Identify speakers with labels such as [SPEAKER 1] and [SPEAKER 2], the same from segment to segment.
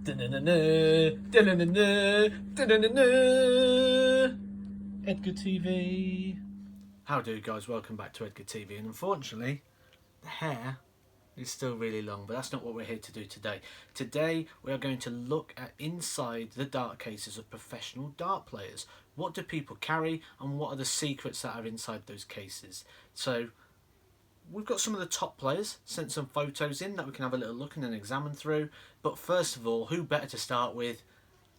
[SPEAKER 1] Edgar TV. How do you guys? Welcome back to Edgar TV. And unfortunately, the hair is still really long, but that's not what we're here to do today. Today, we are going to look at inside the dart cases of professional dart players. What do people carry, and what are the secrets that are inside those cases? So, we've got some of the top players, sent some photos in that we can have a little look and then examine through. But first of all, who better to start with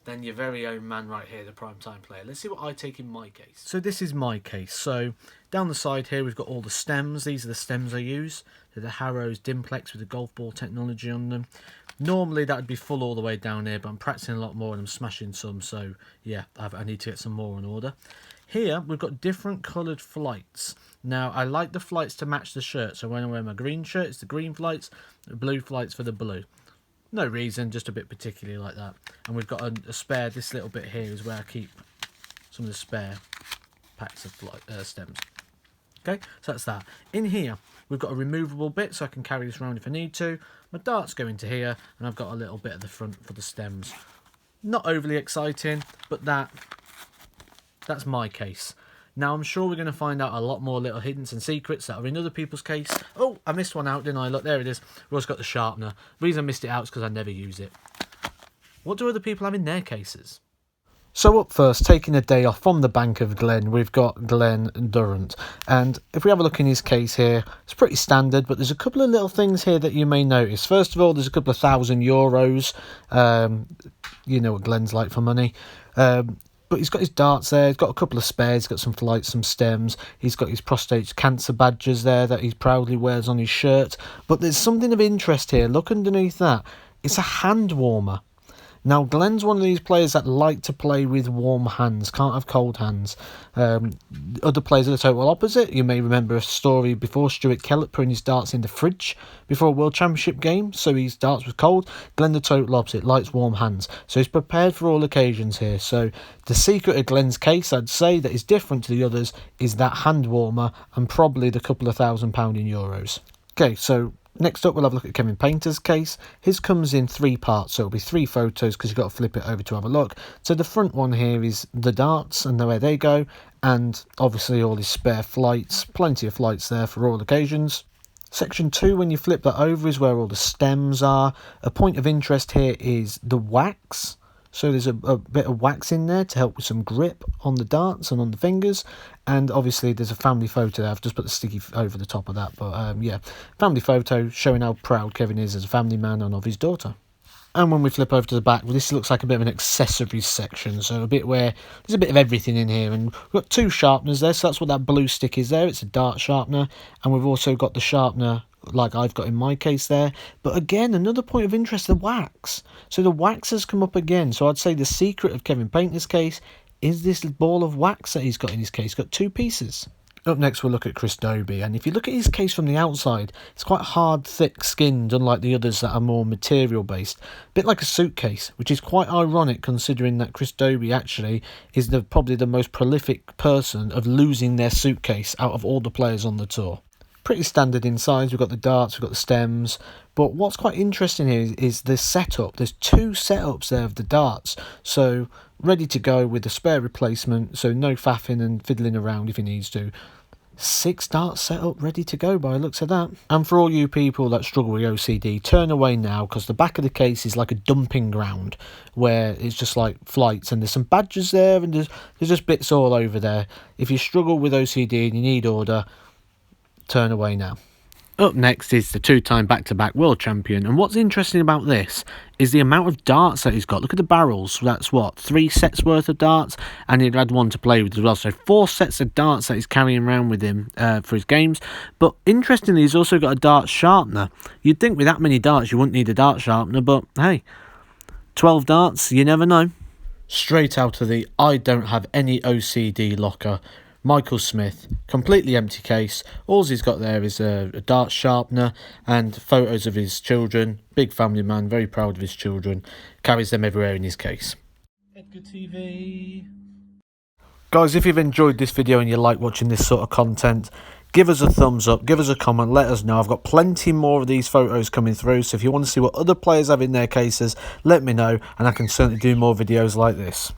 [SPEAKER 1] than your very own man right here, the primetime player. Let's see what I take in my case. So this is my case. So down the side here, we've got all the stems. These are the stems I use. They're the Harrow's Dimplex with the golf ball technology on them. Normally that would be full all the way down here, but I'm practicing a lot more and I'm smashing some. So yeah, I need to get some more in order. Here, we've got different coloured flights. Now, I like the flights to match the shirt. So when I wear my green shirt, it's the green flights, the blue flights for the blue. No reason, just a bit particularly like that. And we've got a spare, this little bit here is where I keep some of the spare packs of stems. Okay, so that's that. In here, we've got a removable bit so I can carry this around if I need to. My darts go into here, and I've got a little bit at the front for the stems. Not overly exciting, but that's my case. Now, I'm sure we're going to find out a lot more little hidden and secrets that are in other people's case. Oh, I missed one out, didn't I? Look, there it is. We've also got the sharpener. The reason I missed it out is because I never use it. What do other people have in their cases? So up first, taking a day off from the Bank of Glen, we've got Glen Durrant. And if we have a look in his case here, it's pretty standard, but there's a couple of little things here that you may notice. First of all, there's a couple of €1,000. You know what Glen's like for money. But he's got his darts there, he's got a couple of spares, he's got some flights, some stems, he's got his prostate cancer badges there that he proudly wears on his shirt. But there's something of interest here, look underneath that, it's a hand warmer. Now, Glen's one of these players that like to play with warm hands, can't have cold hands. Other players are the total opposite. You may remember a story before, Stuart Kellett putting his darts in the fridge before a World Championship game, so his darts was cold. Glen the total opposite, likes warm hands. So he's prepared for all occasions here. So the secret of Glen's case, I'd say, that is different to the others, is that hand warmer and probably the couple of £1,000 in euros. Okay, so next up, we'll have a look at Kevin Painter's case. His comes in 3 parts, so it'll be 3 photos because you've got to flip it over to have a look. So the front one here is the darts and where they go, and obviously all his spare flights, plenty of flights there for all occasions. Section 2, when you flip that over, is where all the stems are. A point of interest here is the wax. So there's a bit of wax in there to help with some grip on the darts and on the fingers. And obviously there's a family photo there. I've just put the sticky over the top of that. But yeah, family photo showing how proud Kevin is as a family man and of his daughter. And when we flip over to the back, well, this looks like a bit of an accessories section. So a bit where there's a bit of everything in here. And we've got 2 sharpeners there. So that's what that blue stick is there. It's a dart sharpener. And we've also got the sharpener like I've got in my case there. But again, another point of interest, the wax. So the wax has come up again. So I'd say the secret of Kevin Painter's case is this ball of wax that he's got in his case. He's got 2 pieces. Up next, we'll look at Chris Dobey. And if you look at his case from the outside, it's quite hard, thick-skinned, unlike the others that are more material-based. A bit like a suitcase, which is quite ironic considering that Chris Dobey actually is probably the most prolific person of losing their suitcase out of all the players on the tour. Pretty standard in size. We've got the darts, we've got the stems, but what's quite interesting here is the setup. There's 2 setups there of the darts, so ready to go with a spare replacement, so no faffing and fiddling around if he needs to. 6 darts set up ready to go by the looks of that. And for all you people that struggle with OCD, turn away now, because the back of the case is like a dumping ground where it's just like flights, and there's some badges there, and there's just bits all over there. If you struggle with OCD and you need order, turn away now. Up next is the 2-time back-to-back world champion, and what's interesting about this is the amount of darts that he's got. Look at the barrels. That's what, 3 sets worth of darts, and he'd had one to play with as well. So 4 sets of darts that he's carrying around with him for his games. But interestingly, he's also got a dart sharpener. You'd think with that many darts you wouldn't need a dart sharpener, but hey, 12 darts, you never know. Straight out of the I don't have any OCD locker, Micheal Smith, completely empty case. All he's got there is a dart sharpener and photos of his children. Big family man, very proud of his children. Carries them everywhere in his case. Edgar TV. Guys, if you've enjoyed this video and you like watching this sort of content, give us a thumbs up, give us a comment, let us know. I've got plenty more of these photos coming through, so if you want to see what other players have in their cases, let me know, and I can certainly do more videos like this.